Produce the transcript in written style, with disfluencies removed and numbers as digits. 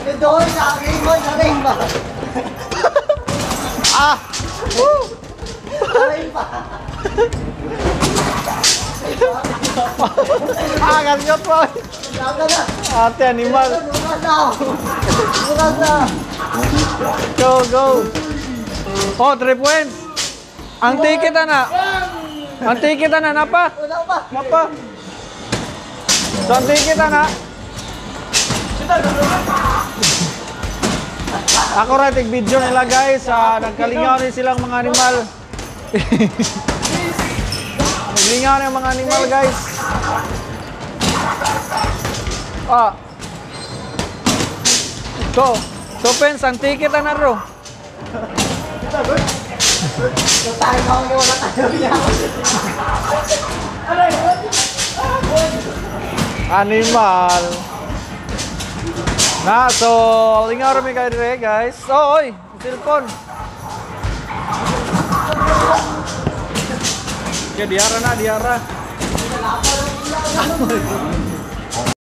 Doon sa akin mo, sa ring ba? Ah! Sa pa. Ah, kanyot po! Laga na. Ate, animal! Bukas na. Bukas na. Go, go! Oh, 3 points! Ang ticket na! Ang ticket na, napa? Wala pa. Napa? So, ang ticket na. Ako rin, tig-video nila guys. Nagkalingaw rin silang mga animal. Naglingaw rin ang mga animal guys. Ah. So, Pens, ang ticket na ro. Yung tayo na ako wala tayo niya. Animal. Na, so, lingaw rin kayo dire guys. Oh, oy, cellphone. Okay, diara na, diara.